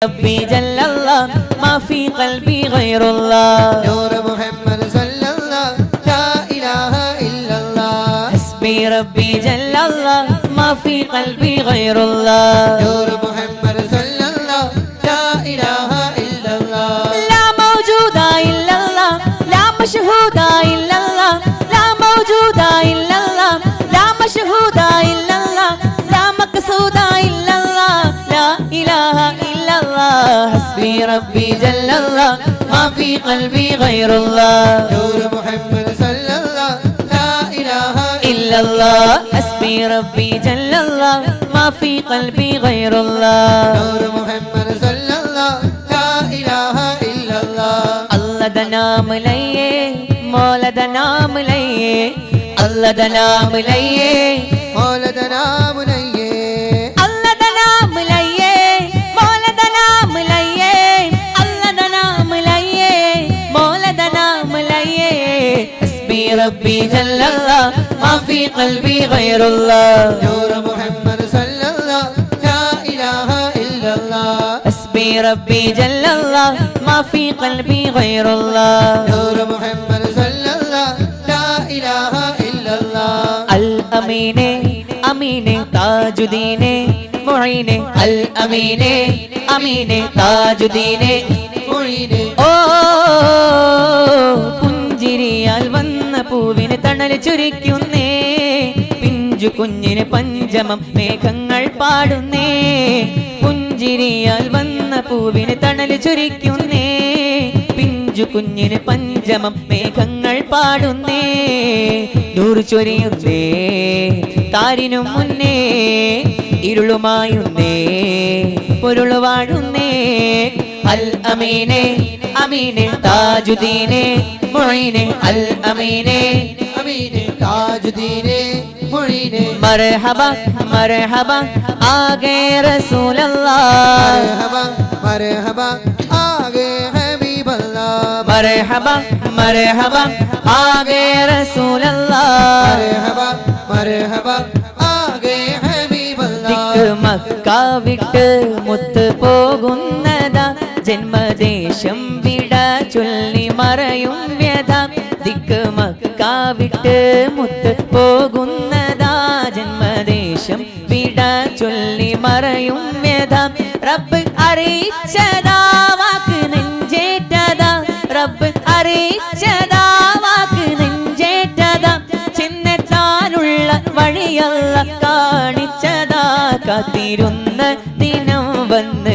ربي جل الله ما في قلبي غير الله نور محمد صلى الله لا إله إلا الله حسبي ربي جل الله ما في قلبي غير الله نور محمد صلى الله لا إله إلا الله لا موجود إلا الله لا مشهود إلا الله لا موجود إلا الله لا مشهود إلا الله لا مقصود إلا الله لا إله إلا الله حسبي ربي جل الله ما في قلبي غير الله نور محمد صلى الله لا إله إلا الله حسبي ربي جل الله ما في قلبي غير الله نور محمد صلى الله لا إله إلا الله الله دا नाम लइए मौला दा नाम लइए अल्लाह दा नाम लइए मौला दा नाम लइए अल्लाह दा नाम लइए मौला दा नाम लइए अल्लाह दा नाम लइए मौला दा नाम लइए हस्बी रब्बी जल्लल्लाह मा फी क़ल्बी गैरुल्लाह नूर मुहम्मद सल्लल्लाह ला इलाहा इल्लल्लाह हस्बी रब्बी जल्लल्लाह मा फी क़ल्बी गैरुल्लाह नूर मुहम्मद सल्लल्लाह ला इलाहा इल्लल्लाह अल अमीने अमीने ताजुदीने मुईने अल अमीने अमीने ताजुदीने मुईने ഓ പുഞ്ചിരിയാൽ വന്ന പൂവിന് തണൽ ചുരിക്കുന്നേ പിഞ്ചു കുഞ്ഞിന് പഞ്ചമം മേഘങ്ങൾ പാടുന്നേ പുഞ്ചിരിയാൽ വന്ന പൂവിന് തണൽ ചുരിക്കുന്നേ പിഞ്ചു കുഞ്ഞിന് പഞ്ചമം മേഘങ്ങൾ പാടുന്നേ നൂറ് ചൊരിയുന്നേ താരിനും മുന്നേ ഇരുളുമായുന്നേ പൊരുളു വാഴുന്നേ അൽ അമീനെ അമീനെ താജുദീനെ മുഈനെ അൽ അമീനെ अमीने ताजुदीने मुईने മർഹബ മർഹബ ആഗേ റസൂലല്ലാഹ് मरहबा मरहबा आगे हबीब अल्लाह മർഹബ മർഹബ ആഗേ റസൂലല്ലാഹ് मरहबा मरहबा आगे हबीब अल्लाह ദിക്ക് മക്ക വിട്ട് മുത്ത് പോകുന്നതാ ജന്മദേശം വിട ചൊല്ലി മറയും വ്യഥ ദിക്ക് മക്ക വിട്ട് മുത്ത് പോകുന്നതാ ജന്മദേശം വിട ചൊല്ലി മറയും വ്യഥ റബ്ബ് അറിയിച്ചതാ വാക്ക് നെഞ്ചേറ്റതാ റബ്ബ് അറിയിച്ചതാ വാക്ക് നെഞ്ചേറ്റതാ ചെന്നെത്താനുള്ള വഴിയല്ല കാണിച്ചതാ കാത്തിരുന്ന ദിനം വന്ന്